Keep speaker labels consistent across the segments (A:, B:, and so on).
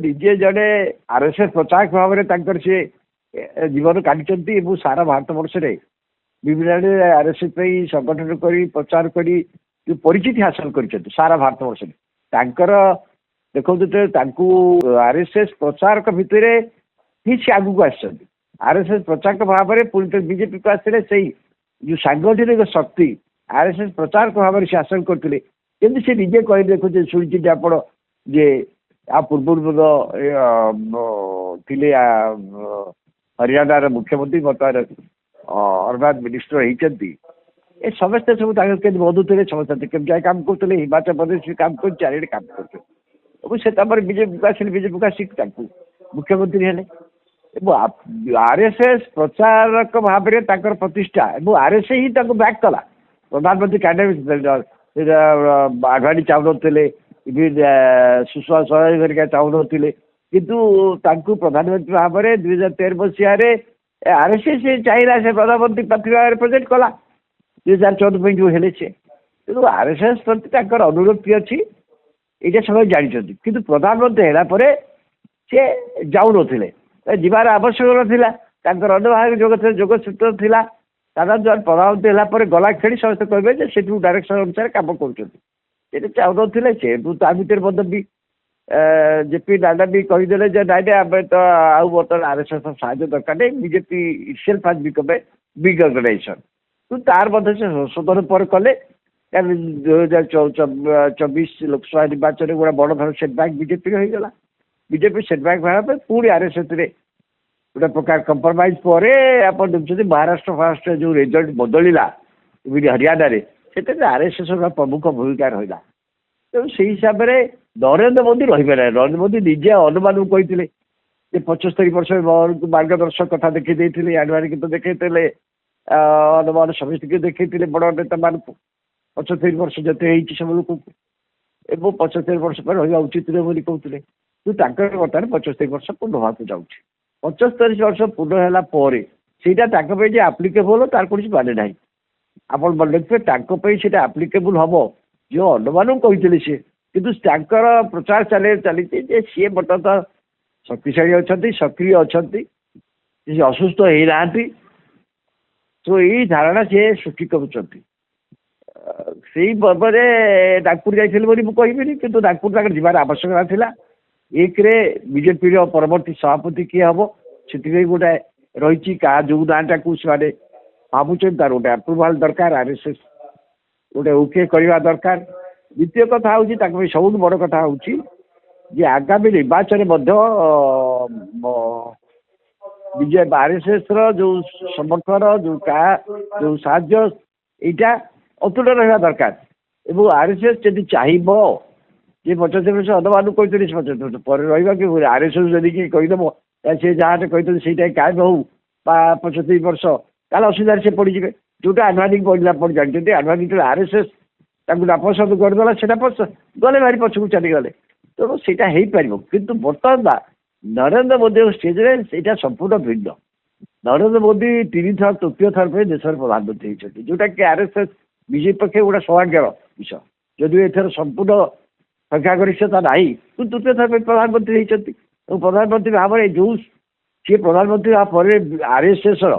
A: ନିଜେ ଜଣେ ଆର୍ଏସ୍ଏସ୍ ପ୍ରଚାରକ ଭାବରେ ତାଙ୍କର ସେ ଜୀବନ କାଟିଛନ୍ତି ଏବଂ ସାରା ଭାରତ ବର୍ଷରେ ବିଭିନ୍ନ ଆଡ଼େ ଆର୍ଏସ୍ଏସ୍ ପାଇଁ ସଂଗଠନ କରି ପ୍ରଚାର କରି ଯେଉଁ ପରିଚିତି ହାସଲ କରିଛନ୍ତି ସାରା ଭାରତ ବର୍ଷରେ ତାଙ୍କର ଦେଖନ୍ତୁ ତାଙ୍କୁ ଆର୍ଏସ୍ଏସ୍ ପ୍ରଚାରକ ଭିତରେ ହିଁ ସେ ଆଗକୁ ଆସିଛନ୍ତି। ଆର୍ଏସ୍ଏସ୍ ପ୍ରଚାରକ ଭାବରେ ପୁଣି ବିଜେପିକୁ ଆସିଥିଲେ ସେଇ ଯେଉଁ ସାଂଗଠନିକ ଶକ୍ତି ଆର୍ଏସ୍ଏସ୍ ପ୍ରଚାରକ ଭାବରେ ସେ ହାସଲ କରିଥିଲେ। କିନ୍ତୁ ସେ ନିଜେ କହି ଦେଖୁଛନ୍ତି ଶୁଣିଛନ୍ତି ଆପଣ ଯେ ଆ ପୂର୍ବରୁ ମଧ୍ୟ ଥିଲେ ହରିୟାଣାର ମୁଖ୍ୟମନ୍ତ୍ରୀ ବର୍ତ୍ତମାନ ଅର୍ବାନ ମିନିଷ୍ଟର ହେଇଛନ୍ତି। ଏ ସମସ୍ତେ ସବୁ ତାଙ୍କ କେମିତି ବଧୁଥିଲେ ସମସ୍ତେ କେମିତି କାମ କରୁଥିଲେ ହିମାଚଳ ପ୍ରଦେଶରେ କାମ କରି ଚାରିଆଡ଼େ କାମ କରୁଥିଲେ ଏବଂ ସେ ତାପରେ ବିଜେପିକୁ ଆସିଲେ ବିଜେପିକୁ ଆସିକି ତାଙ୍କୁ ମୁଖ୍ୟମନ୍ତ୍ରୀ ହେଲେ ଏବଂ ଆର୍ଏସ୍ଏସ୍ ପ୍ରଚାରକ ଭାବରେ ତାଙ୍କର ପ୍ରତିଷ୍ଠା ଏବଂ ଆର୍ଏସ୍ଏସ୍ ହିଁ ତାଙ୍କୁ ବ୍ୟାକ୍ କଲା। ପ୍ରଧାନମନ୍ତ୍ରୀ କ୍ୟାଣ୍ଡିଡେଟ୍ ଆଘାଡ଼ି ଚାହୁଁନଥିଲେ ସୁଷମା ସ୍ୱରାଜ ହେରିକା ଚାହୁଁନଥିଲେ କିନ୍ତୁ ତାଙ୍କୁ ପ୍ରଧାନମନ୍ତ୍ରୀ ଭାବରେ 2013 ମସିହାରେ ଆର୍ଏସ୍ଏସ୍ ଚାହିଁଲା ସେ ପ୍ରଧାନମନ୍ତ୍ରୀ ପ୍ରାର୍ଥୀ ଭାବରେ ପ୍ରେଜେଣ୍ଟ କଲା 2014 ପାଇଁ ଯେଉଁ ହେଲେ ସେ ତେଣୁ ଆର୍ଏସ୍ଏସ୍ ପ୍ରତି ତାଙ୍କର ଅନୁରକ୍ତି ଅଛି ଏଇଟା ସମସ୍ତେ ଜାଣିଛନ୍ତି। କିନ୍ତୁ ପ୍ରଧାନମନ୍ତ୍ରୀ ହେଲା ପରେ ସେ ଯାଉନଥିଲେ ଯିବାର ଆବଶ୍ୟକ ନଥିଲା ତାଙ୍କର ଅନ୍ୟ ଯୋଗସୂତ୍ର ଥିଲା ସାଧାରଣ ପ୍ରଧାନମନ୍ତ୍ରୀ ହେଲା ପରେ ଗଲା ଖେଳି ସମସ୍ତେ କହିବେ ଯେ ସେଠୁ ଡାଇରେକ୍ସନ ଅନୁସାରେ କାମ କରୁଛନ୍ତି ସେଠି ଚାହୁଁନଥିଲେ ସେଠୁ ତା ଭିତରେ ମଧ୍ୟ ବି ଜେପି ନାଡ୍ଡା ବି କହିଦେଲେ ଯେ ନାଇଁ ନାଇଁ ଆମେ ତ ଆଉ ବର୍ତ୍ତମାନ ଆର୍ଏସ୍ଏସ୍ ସାହାଯ୍ୟ ଦରକାର ନାହିଁ BJP itself has become a big organisation କିନ୍ତୁ ତାର ମଧ୍ୟ ସେ ସଂଶୋଧନ ପରେ କଲେ 2024 ଲୋକସଭା ନିର୍ବାଚନରେ ଗୋଟେ ବଡ଼ ଧରଣ ସେଟବ୍ୟାକ୍ ବିଜେପିର ହେଇଗଲା। ବିଜେପି ସେଟବ୍ୟାକ୍ ହେବା ପାଇଁ ପୁଣି ଆର୍ଏସ୍ଏସ୍ରେ ଗୋଟେ ପ୍ରକାର କମ୍ପ୍ରମାଇଜ୍ ପରେ ଆପଣ ଦେଖୁଛନ୍ତି ମହାରାଷ୍ଟ୍ର ଫାରାଷ୍ଟ୍ର ଯେଉଁ ରେଜଲ୍ଟ ବଦଳିଲା ଏମିତି ହରିୟାଣାରେ ସେଥିରେ ଆର୍ଏସ୍ଏସ୍ର ପ୍ରମୁଖ ଭୂମିକା ରହିଲା। ତେଣୁ ସେଇ ହିସାବରେ ନରେନ୍ଦ୍ର ମୋଦି ରହିପାରିଲା ନରେନ୍ଦ୍ର ମୋଦି ନିଜେ ଅନୁମାନଙ୍କୁ କହିଥିଲେ ଯେ 75% ମାର୍ଗଦର୍ଶକ କଥା ଦେଖେଇ ଦେଇଥିଲେ ଆଡଭାନୀକୁ ତ ଦେଖେଇଥିଲେ ଅନୁମାନ ସମସ୍ତଙ୍କୁ ଦେଖେଇଥିଲେ ବଡ଼ ନେତାମାନଙ୍କୁ 75% ଯେତେ ହେଇଛି ସବୁ ଲୋକଙ୍କୁ ଏବଂ 75 ବର୍ଷ ପରେ ରହିବା ଉଚିତ ନୁହେଁ ବୋଲି କହୁଥିଲେ କିନ୍ତୁ ତାଙ୍କର ବର୍ତ୍ତମାନ 75 ବର୍ଷ ପୂର୍ଣ୍ଣ ହେବାକୁ ଯାଉଛି। 75 ବର୍ଷ ପୂର୍ଣ୍ଣ ହେଲା ପରେ ସେଇଟା ତାଙ୍କ ପାଇଁ ଯେ ଆପ୍ଲିକେବଲ୍ ତାର କୌଣସି ମାନେ ନାହିଁ। ଆପଣ ମନେ ରଖିଥିବେ ତାଙ୍କ ପାଇଁ ସେଇଟା ଆପ୍ଲିକେବୁଲ୍ ହେବ ଯେଉଁ ଅନ୍ୟମାନଙ୍କୁ କହିଥିଲେ ସିଏ କିନ୍ତୁ ତାଙ୍କର ପ୍ରଚାର ଚାଲିଛି ଯେ ସିଏ ବର୍ତ୍ତମାନ ଶକ୍ତିଶାଳୀ ଅଛନ୍ତି ସକ୍ରିୟ ଅଛନ୍ତି ସେ ଅସୁସ୍ଥ ହେଇନାହାନ୍ତି ତ ଏଇ ଧାରଣା ସିଏ ସୃଷ୍ଟି କରୁଛନ୍ତି। ସେଇ ପର୍ବରେ ନାଗପୁର ଯାଇଥିଲେ ବୋଲି ମୁଁ କହିବିନି କିନ୍ତୁ ନାଗପୁର ତାଙ୍କର ଯିବାର ଆବଶ୍ୟକତା ଥିଲା। ଏକରେ ବିଜେପିର ପରବର୍ତ୍ତୀ ସଭାପତି କିଏ ହେବ ସେଥିପାଇଁ ଗୋଟେ ରହିଛି କାହା ଯୋଉ ନାଁଟାକୁ ସେମାନେ ଭାବୁଛନ୍ତି ତାର ଗୋଟେ ଆପ୍ରୁଭାଲ ଦରକାର ଆର୍ଏସ୍ଏସ୍ ଗୋଟେ ଓକେ କରିବା ଦରକାର। ଦ୍ୱିତୀୟ କଥା ହେଉଛି ତାଙ୍କ ପାଇଁ ସବୁଠୁ ବଡ଼ କଥା ହେଉଛି ଯେ ଆଗାମୀ ନିର୍ବାଚନରେ ମଧ୍ୟ ବିଜେପି ଆର୍ଏସ୍ଏସ୍ର ଯେଉଁ ସମର୍ଥନ ଯେଉଁ ସାହାଯ୍ୟ ଏଇଟା ଅତୁଟ ରହିବା ଦରକାର ଏବଂ ଆର୍ଏସ୍ଏସ୍ ଯଦି ଚାହିଁବ ଯେ 75% ଅନ୍ୟମାନଙ୍କୁ କହିଥିଲେ 75% ପରେ ରହିବା କି ଆର୍ଏସ୍ଏସ୍ ଯଦି କିଏ କହିଦେବ ସେ ଯାହାଟେ କହିଥିଲେ ସେଇଟା କାୟମ ହଉ ବା 75 ବର୍ଷ ତାହେଲେ ଅସୁବିଧାରେ ସେ ପଡ଼ିଯିବେ ଯେଉଁଟା ଆଡଭାନୀକୁ ପଡ଼ିଲା ପରେ ଜାଣିଛନ୍ତି ଆଡଭାନୀ ଆର୍ଏସ୍ଏସ୍ ତାଙ୍କୁ ନାପସନ୍ଦ କରିଦେଲା ସେଇଟା ଗଲେ ଭାରି ପଛକୁ ଚାଲିଗଲେ ତେଣୁ ସେଇଟା ହେଇପାରିବ କିନ୍ତୁ ବର୍ତ୍ତମାନ ନରେନ୍ଦ୍ର ମୋଦିଙ୍କ ଷ୍ଟେଜ୍ରେ ସେଇଟା ସମ୍ପୂର୍ଣ୍ଣ ଭିନ୍ନ। ନରେନ୍ଦ୍ର ମୋଦି 3 ଥର ତୃତୀୟ ଥର ପାଇଁ ଦେଶର ପ୍ରଧାନମନ୍ତ୍ରୀ ହେଇଛନ୍ତି ଯେଉଁଟାକି ଆର୍ଏସ୍ଏସ୍ ବିଜେପି ପକ୍ଷେ ଗୋଟେ ସୌଭାଗ୍ୟର ବିଷୟ ଯଦିଓ ଏଥର ସମ୍ପୂର୍ଣ୍ଣ ସଂଖ୍ୟାଗରିଷ୍ଠତା ନାହିଁ କିନ୍ତୁ ତୃତୀୟ ଥର ପାଇଁ ପ୍ରଧାନମନ୍ତ୍ରୀ ହେଇଛନ୍ତି ଏବଂ ପ୍ରଧାନମନ୍ତ୍ରୀ ଭାବରେ ଯେଉଁ ସିଏ ପ୍ରଧାନମନ୍ତ୍ରୀ ହେବା ପରେ ଆର୍ଏସ୍ଏସ୍ର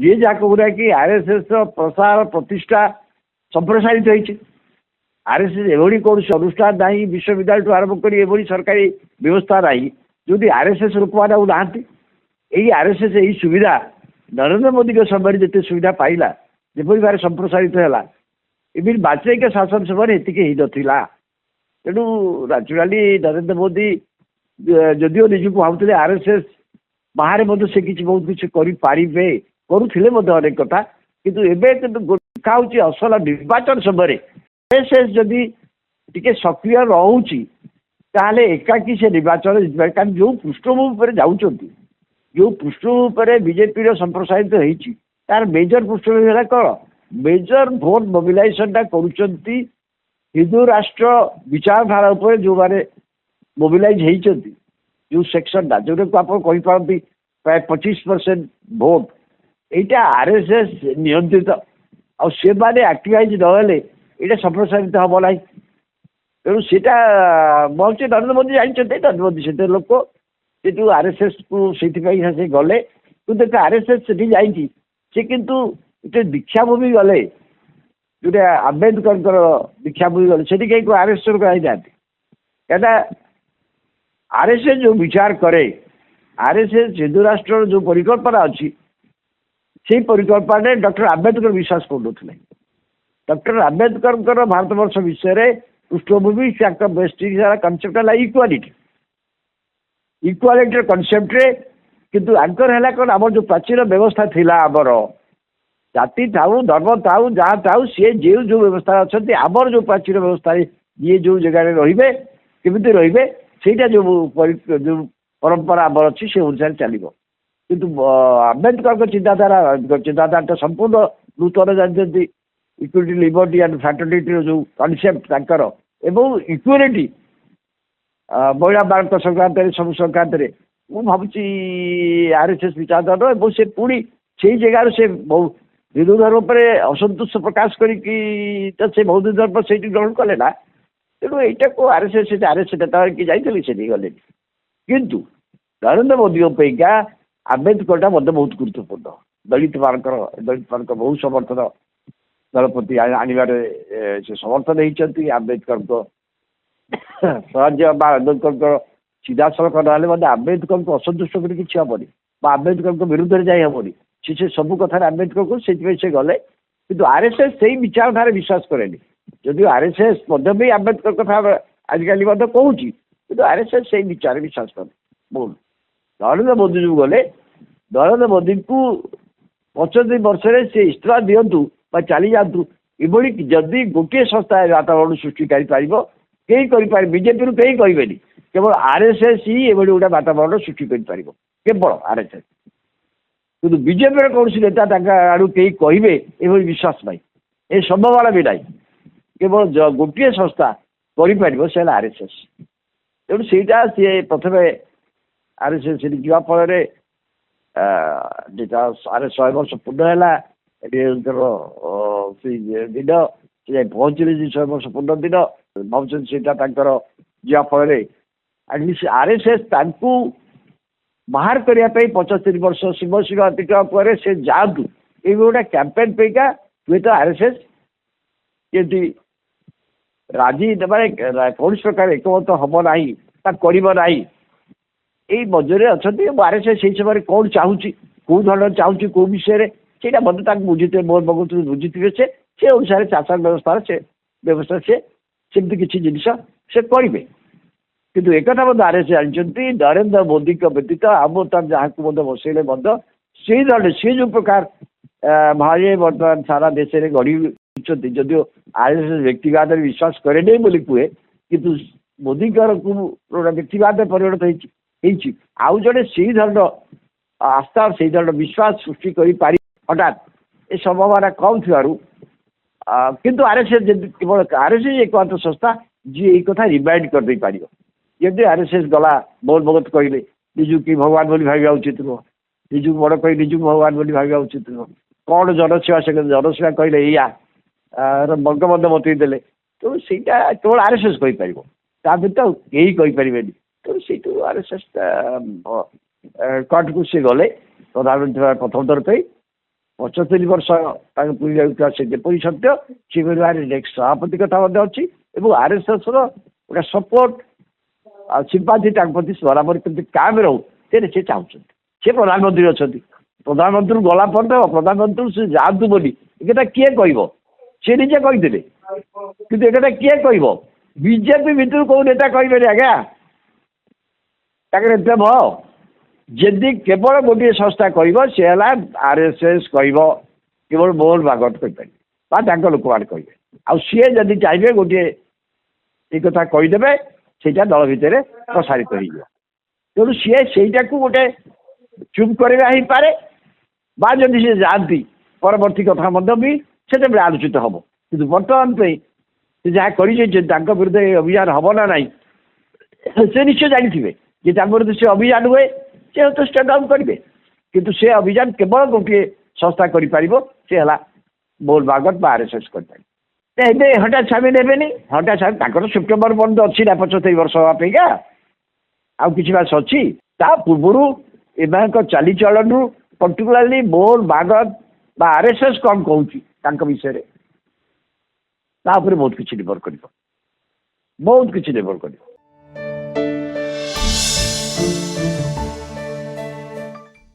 A: ଯିଏ ଯାହା କହୁନା କି ଆର୍ଏସ୍ଏସ୍ର ପ୍ରସାର ପ୍ରତିଷ୍ଠା ସମ୍ପ୍ରସାରିତ ହେଇଛି। ଆର୍ଏସ୍ଏସ୍ ଏଭଳି କୌଣସି ଅନୁଷ୍ଠାନ ନାହିଁ ବିଶ୍ୱବିଦ୍ୟାଳୟଠୁ ଆରମ୍ଭ କରି ଏଭଳି ସରକାରୀ ବ୍ୟବସ୍ଥା ନାହିଁ ଯେଉଁଠି ଆର୍ଏସ୍ଏସ୍ ଲୋକମାନେ ଆଉ ନାହାନ୍ତି। ଏଇ ଆର୍ଏସ୍ଏସ୍ ଏଇ ସୁବିଧା ନରେନ୍ଦ୍ର ମୋଦିଙ୍କ ସମୟରେ ଯେତେ ସୁବିଧା ପାଇଲା ଯେପରି ଭାବରେ ସମ୍ପ୍ରସାରିତ ହେଲା ଏମିତି ବାଜପେୟୀଙ୍କ ଶାସନ ସମୟରେ ଏତିକି ହେଇନଥିଲା। ତେଣୁ ନ୍ୟାଚୁରାଲି ନରେନ୍ଦ୍ର ମୋଦି ଯଦିଓ ନିଜକୁ ଭାବୁଥିଲେ ଆର୍ଏସ୍ଏସ୍ ବାହାରେ ମଧ୍ୟ ସେ କିଛି ବହୁତ କିଛି କରିପାରିବେ କରୁଥିଲେ ମଧ୍ୟ ଅନେକ କଥା କିନ୍ତୁ ଏବେ କିନ୍ତୁ ଦେଖା ହେଉଛି ଅସଲ ନିର୍ବାଚନ ସମୟରେ ଆର୍ଏସ୍ଏସ୍ ଯଦି ଟିକେ ସକ୍ରିୟ ରହୁଛି ତାହେଲେ ଏକାକି ସେ ନିର୍ବାଚନ ଜିତିପାରେ କାରଣ ଯେଉଁ ପୃଷ୍ଠଭୂମି ଉପରେ ଯାଉଛନ୍ତି ଯେଉଁ ପୃଷ୍ଠଭୂମି ଉପରେ ବିଜେପିର ସମ୍ପ୍ରସାରିତ ହେଇଛି ତାର ମେଜର ପୃଷ୍ଠଭୂମି ହେଲା କ'ଣ ମେଜର ଭୋଟ ମୋବିଲାଇଜେସନଟା କରୁଛନ୍ତି ହିନ୍ଦୁ ରାଷ୍ଟ୍ର ବିଚାରଧାରା ଉପରେ ଯେଉଁମାନେ ମୋବିଲାଇଜ ହେଇଛନ୍ତି ଯେଉଁ ସେକ୍ସନଟା ଯେଉଁଟାକୁ ଆପଣ କହିପାରନ୍ତି ପ୍ରାୟ 25% ଭୋଟ এইটা আরএসএস নিয়ন্ত্রিত ଆଉ ସେମାନେ ଆକ୍ଟିଭାଇଜ୍ ନହେଲେ ଏଇଟା ସମ୍ପ୍ରସାରିତ ହେବ ନାହିଁ। ତେଣୁ ସେଇଟା ଭାବୁଛି ନରେନ୍ଦ୍ର ମୋଦି ଜାଣିଛନ୍ତି। ନରେନ୍ଦ୍ର ମୋଦି ସେତେ ଲୋକ ସେଠୁ ଆର୍ଏସ୍ଏସ୍କୁ ସେଇଥିପାଇଁ ସେ ଗଲେ। କିନ୍ତୁ ଦେଖ ଆର୍ଏସ୍ଏସ୍ ସେଠି ଯାଇଛି, ସେ କିନ୍ତୁ ଗୋଟେ ଦୀକ୍ଷାଭୂମି ଗଲେ, ଯୋଉଟା ଆମ୍ବେଦକରଙ୍କର ଦୀକ୍ଷାଭୂମି ଗଲେ, ସେଠି କେହି ଆର୍ଏସ୍ଏସ୍ ଯାଇନାହାନ୍ତି। କାହିଁକିନା ଆର୍ଏସ୍ଏସ୍ ଯୋଉ ବିଚାର କରେ, ଆର୍ଏସ୍ଏସ୍ ହିନ୍ଦୁ ରାଷ୍ଟ୍ରର ଯୋଉ ପରିକଳ୍ପନା ଅଛି, ସେଇ ପରିକଳ୍ପନାରେ ଡକ୍ଟର ଆମ୍ବେଦକର ବିଶ୍ୱାସ କରୁନଥିଲେ। ଡକ୍ଟର ଆମ୍ବେଦକରଙ୍କର ଭାରତବର୍ଷ ବିଷୟରେ ପୃଷ୍ଠଭୂମି, ତାଙ୍କ ବେଷ୍ଟିଂ କନସେପ୍ଟ ହେଲା ଇକ୍ୱାଲିଟି। ଇକ୍ୱାଲିଟିର କନସେପ୍ଟରେ କିନ୍ତୁ ଆଙ୍କର ହେଲା କ'ଣ, ଆମର ଯୋଉ ପ୍ରାଚୀନ ବ୍ୟବସ୍ଥା ଥିଲା, ଆମର ଜାତି ଥାଉ ଧର୍ମ ଥାଉ ଯାହା ଥାଉ, ସିଏ ଯୋଉ ବ୍ୟବସ୍ଥାରେ ଅଛନ୍ତି, ଆମର ଯୋଉ ପ୍ରାଚୀନ ବ୍ୟବସ୍ଥାରେ ଯିଏ ଯୋଉ ଜାଗାରେ ରହିବେ, କେମିତି ରହିବେ, ସେଇଟା ଯୋଉ ପରମ୍ପରା ଆମର ଅଛି, ସେ ଅନୁସାରେ ଚାଲିବ। କିନ୍ତୁ ଆମ୍ବେଦକରଙ୍କ ଚିନ୍ତାଧାରାଟା ସମ୍ପୂର୍ଣ୍ଣ ନୂତନ, ଜାଣିଛନ୍ତି ଇକ୍ୱାଲିଟି, ଲିବର୍ଟି ଆଣ୍ଡ ଫ୍ରାଟର୍ନିଟିର ଯୋଉ କନସେପ୍ଟ ତାଙ୍କର, ଏବଂ ଇକ୍ୱାଲିଟି ମହିଳାମାନଙ୍କ ସଂକ୍ରାନ୍ତରେ, ସବୁ ସଂକ୍ରାନ୍ତରେ ମୁଁ ଭାବୁଛି ଆର୍ଏସ୍ଏସ୍ ବିଚାରଧାରା। ଏବଂ ସେ ପୁଣି ସେଇ ଜାଗାରୁ ସେ ହିନ୍ଦୁ ଧର୍ମ ଉପରେ ଅସନ୍ତୋଷ ପ୍ରକାଶ କରିକି ତ ସେ ବୌଦ୍ଧ ଧର୍ମ ସେଇଠି ଗ୍ରହଣ କଲେ ନା। ତେଣୁ ଏଇଟାକୁ ଆର୍ଏସ୍ଏସ୍ କି ଯାଇଥିଲି ସେଠି ଗଲେନି। କିନ୍ତୁ ନରେନ୍ଦ୍ର ମୋଦିଙ୍କ ପାଇଁକା ଆମ୍ବେଦକରଟା ମଧ୍ୟ ବହୁତ ଗୁରୁତ୍ୱପୂର୍ଣ୍ଣ। ଦଳିତମାନଙ୍କ ବହୁ ସମର୍ଥନ ଦଳ ପ୍ରତି ଆଣିବାରେ ସେ ସମର୍ଥନ ହେଇଛନ୍ତି। ଆମ୍ବେଦକରଙ୍କ ସ୍ୱରାଜ୍ୟ ବା ଆମ୍ବେଦକରଙ୍କ ସିଧାସଳଖ ନହେଲେ ମଧ୍ୟ ଆମ୍ବେଦକରଙ୍କୁ ଅସନ୍ତୁଷ୍ଟ କରି କିଛି ହେବନି, ବା ଆମ୍ବେଦକରଙ୍କ ବିରୁଦ୍ଧରେ ଯାଇ ହେବନି। ସେ ସବୁ କଥାରେ ଆମ୍ବେଦକରକୁ ସେଇଥିପାଇଁ ସେ ଗଲେ। କିନ୍ତୁ ଆର୍ଏସ୍ଏସ୍ ସେଇ ବିଚାରଧାରାରେ ବିଶ୍ୱାସ କରେନି। ଯଦିଓ ଆର୍ଏସ୍ଏସ୍ ମଧ୍ୟ ବି ଆମ୍ବେଦକର କଥା ଆଜିକାଲି ମଧ୍ୟ କହୁଛି, କିନ୍ତୁ ଆର୍ଏସ୍ଏସ୍ ସେଇ ବିଚାରରେ ବିଶ୍ୱାସ କରେ। ଭୁଲ। ନରେନ୍ଦ୍ର ମୋଦି ଯୋଉ ଗଲେ, ନରେନ୍ଦ୍ର ମୋଦିଙ୍କୁ 75 ବର୍ଷରେ ସେ ଇସ୍ତଫା ଦିଅନ୍ତୁ ବା ଚାଲିଯାଆନ୍ତୁ, ଏଭଳି ଯଦି ଗୋଟିଏ ସଂସ୍ଥା ବାତାବରଣ ସୃଷ୍ଟି କରିପାରିବ, କେହି କରିପାରିବେ, ବିଜେପିରୁ କେହି କହିବେନି, କେବଳ ଆର୍ଏସ୍ଏସ୍ ହିଁ ଏଭଳି ଗୋଟେ ବାତାବରଣ ସୃଷ୍ଟି କରିପାରିବ, କେବଳ ଆର୍ଏସ୍ଏସ୍। କିନ୍ତୁ ବିଜେପିର କୌଣସି ନେତା ତାଙ୍କ ଆଡ଼ୁ କେହି କହିବେ ଏଭଳି ବିଶ୍ୱାସ ନାହିଁ, ଏ ସମ୍ଭାବନା ବି ନାହିଁ। କେବଳ ଗୋଟିଏ ସଂସ୍ଥା କରିପାରିବ, ସେ ହେଲା ଆର୍ଏସ୍ଏସ୍। ତେଣୁ ସେଇଟା ସିଏ ପ୍ରଥମେ ଆର୍ଏସ୍ଏସ୍ ସେଠି ଯିବା ଫଳରେ 100 ବର୍ଷ ପୂର୍ଣ୍ଣ ହେଲା। ଏଠି ସେଇ ଦିନ ସେ ଯାଇ ପହଞ୍ଚିଲେ, 100 ବର୍ଷ ପୂର୍ଣ୍ଣ ଦିନ ଭାବୁଛନ୍ତି ସେଇଟା ତାଙ୍କର ଯିବା ଫଳରେ ଆର୍ଏସ୍ଏସ୍ ତାଙ୍କୁ ବାହାର କରିବା ପାଇଁ 75 ବର୍ଷ ଶିବଶିବ ଅତିକ୍ରମ ପରେ ସେ ଯାଆନ୍ତୁ, ଏଇ ଗୋଟେ କ୍ୟାମ୍ପେନ୍ ପାଇଁକା ହୁଏତ ଆର୍ଏସ୍ଏସ୍ ଯେମିତି ରାଜି ମାନେ କୌଣସି ପ୍ରକାର ଏକମତ ହେବ ନାହିଁ, ତା କରିବ ନାହିଁ, ଏଇ ମଝିରେ ଅଛନ୍ତି। ଆର୍ଏସ୍ଏସ୍ ସେଇ ସମୟରେ କ'ଣ ଚାହୁଁଛି, କୋଉ ଧରଣର ଚାହୁଁଛି, କୋଉ ବିଷୟରେ, ସେଇଟା ମଧ୍ୟ ତାଙ୍କୁ ବୁଝିଥିବେ, ମୋର ବଗୁଥିବେ, ବୁଝିଥିବେ। ସେ ଅନୁସାରେ ଶାସନ ବ୍ୟବସ୍ଥାର ସେ ସେମିତି କିଛି ଜିନିଷ ସେ କରିବେ। କିନ୍ତୁ ଏକଥା ମଧ୍ୟ ଆର୍ଏସ୍ଏସ୍ ଜାଣିଛନ୍ତି, ନରେନ୍ଦ୍ର ମୋଦିଙ୍କ ବ୍ୟତୀତ ଆଉ ବର୍ତ୍ତମାନ ଯାହାକୁ ମଧ୍ୟ ବସେଇଲେ ମଧ୍ୟ ସେଇ ଧରଣର ସିଏ ଯେଉଁ ପ୍ରକାର ଭାବେ ବର୍ତ୍ତମାନ ସାରା ଦେଶରେ ଗଢ଼ି ଉଠୁଛନ୍ତି, ଯଦିଓ ଆର୍ଏସ୍ଏସ୍ ବ୍ୟକ୍ତିବାଦରେ ବିଶ୍ୱାସ କରେନି ବୋଲି କୁହେ, କିନ୍ତୁ ମୋଦିଙ୍କର ଗୋଟେ ବ୍ୟକ୍ତିବାଦରେ ପରିଣତ ହେଇଛି। ଆଉ ଜଣେ ସେଇ ଧରଣର ଆସ୍ଥା, ସେଇ ଧରଣର ବିଶ୍ୱାସ ସୃଷ୍ଟି କରିପାରି ହଠାତ୍ ଏ ସମ୍ଭାବନା କମ୍ ଥିବାରୁ, କିନ୍ତୁ ଆର୍ଏସ୍ଏସ୍ ଯଦି କେବଳ ଆର୍ଏସ୍ଏସ୍ ଏକମାତ୍ର ସଂସ୍ଥା ଯିଏ ଏଇ କଥା ରିମାଇଣ୍ଡ କରିଦେଇପାରିବ। ଯେମିତି ଆର୍ଏସ୍ଏସ୍ ଗଲା, ମୋହନ ଭଗତ କହିଲେ ନିଜକୁ କି ଭଗବାନ ବୋଲି ଭାବିବା ଉଚିତ ନୁହଁ, ନିଜକୁ ବଡ଼ କହି ନିଜକୁ ଭଗବାନ ବୋଲି ଭାବିବା ଉଚିତ ନୁହଁ। କ'ଣ ଜନସେବା, ସେ ଜନସେବା କହିଲେ ଏଇଆ ବଙ୍ଗବନ୍ଧୁ ବତେଇ ଦେଲେ। ତେଣୁ ସେଇଟା କେବଳ ଆର୍ଏସ୍ଏସ୍ କହିପାରିବ, ତା ବ୍ୟତୀତ କେହି କହିପାରିବେନି। ତେଣୁ ସେଇଠୁ ଆର୍ଏସ୍ଏସ୍ କୋର୍ଟକୁ ସେ ଗଲେ ପ୍ରଧାନମନ୍ତ୍ରୀ ହେବା ପ୍ରଥମ ଥର ପାଇଁ। 75 ବର୍ଷ ତାଙ୍କ ପୁରୀ ଯାଉଥିବା ସେ ଯେପରି ସତ୍ୟ, ସେଭଳି ଭାବରେ ନେକ୍ସଟ ସଭାପତି କଥା ମଧ୍ୟ ଅଛି। ଏବଂ ଆର୍ଏସ୍ଏସ୍ର ଗୋଟେ ସପୋର୍ଟ ଆଉ ସିମ୍ପାଥି ତାଙ୍କ ପ୍ରତି ବରାବର କେମିତି କାଏମ ରହୁ, ସେ ଚାହୁଁଛନ୍ତି। ସେ ପ୍ରଧାନମନ୍ତ୍ରୀ ଅଛନ୍ତି, ପ୍ରଧାନମନ୍ତ୍ରୀ ଗଲା ପରେ ତ ପ୍ରଧାନମନ୍ତ୍ରୀ ସେ ଯାଆନ୍ତୁ ବୋଲି ଏକଥା କିଏ କହିବ? ସେ ନିଜେ କହିଥିଲେ, କିନ୍ତୁ ଏକଥା କିଏ କହିବ? ବିଜେପି ଭିତରୁ କୋଉ ନେତା କହିବେନି ଆଜ୍ଞା, ତାଙ୍କର ଏତେ ଭୟ। ଯଦି କେବଳ ଗୋଟିଏ ସଂସ୍ଥା କହିବ, ସେ ହେଲା ଆର୍ଏସ୍ଏସ୍ କହିବ, କେବଳ ମୋହନ ଭାଗବତ କହିପାରିବେ ବା ତାଙ୍କ ଲୋକମାନେ କହିବେ। ଆଉ ସିଏ ଯଦି ଚାହିଁବେ ଗୋଟିଏ ଏ କଥା କହିଦେବେ, ସେଇଟା ଦଳ ଭିତରେ ପ୍ରସାରିତ ହେଇଯିବ। ତେଣୁ ସିଏ ସେଇଟାକୁ ଗୋଟେ ଚୁପ୍ କରିବା ହେଇପାରେ, ବା ଯଦି ସିଏ ଯାଆନ୍ତି ପରବର୍ତ୍ତୀ କଥା ମଧ୍ୟ ବି ସେତେବେଳେ ଆଲୋଚିତ ହେବ। କିନ୍ତୁ ବର୍ତ୍ତମାନ ପାଇଁ ସେ ଯାହା କରିଯାଇଛନ୍ତି, ତାଙ୍କ ବିରୁଦ୍ଧରେ ଏ ଅଭିଯାନ ହେବ ନା ନାହିଁ, ସେ ନିଶ୍ଚୟ ଜାଣିଥିବେ ଯେ ତାଙ୍କ ବିରୁଦ୍ଧରେ ସେ ଅଭିଯାନ ହୁଏ, ସେ ତ ଷ୍ଟାଣ୍ଡ ଡାଉନ୍ କରିବେ। କିନ୍ତୁ ସେ ଅଭିଯାନ କେବଳ ଗୋଟିଏ ସଂସ୍ଥା କରିପାରିବ, ସେ ହେଲା ମୋହନ ଭାଗବତ ବା ଆର୍ଏସ୍ଏସ୍ କରିପାରିବ। ଏବେ ହଠାତ୍ ଛାବି ନେବେନି, ହଠାତ୍ ଛାବି ତାଙ୍କର ସେପ୍ଟେମ୍ବର ପର୍ଯ୍ୟନ୍ତ ଅଛି ନା 75 ବର୍ଷ ଅପେକ୍ଷା ଆଉ କିଛି ମାସ ଅଛି। ତା ପୂର୍ବରୁ ଏମାନଙ୍କ ଚାଲିଚଳନରୁ ପର୍ଟିକୁଲାରଲି ମୋର ବାଗଦ ବା RSS କ'ଣ କହୁଛି ତାଙ୍କ ବିଷୟରେ ତା ଉପରେ ବହୁତ କିଛି ନିର୍ଭର କରିବ, ବହୁତ କିଛି ନିର୍ଭର କରିବ।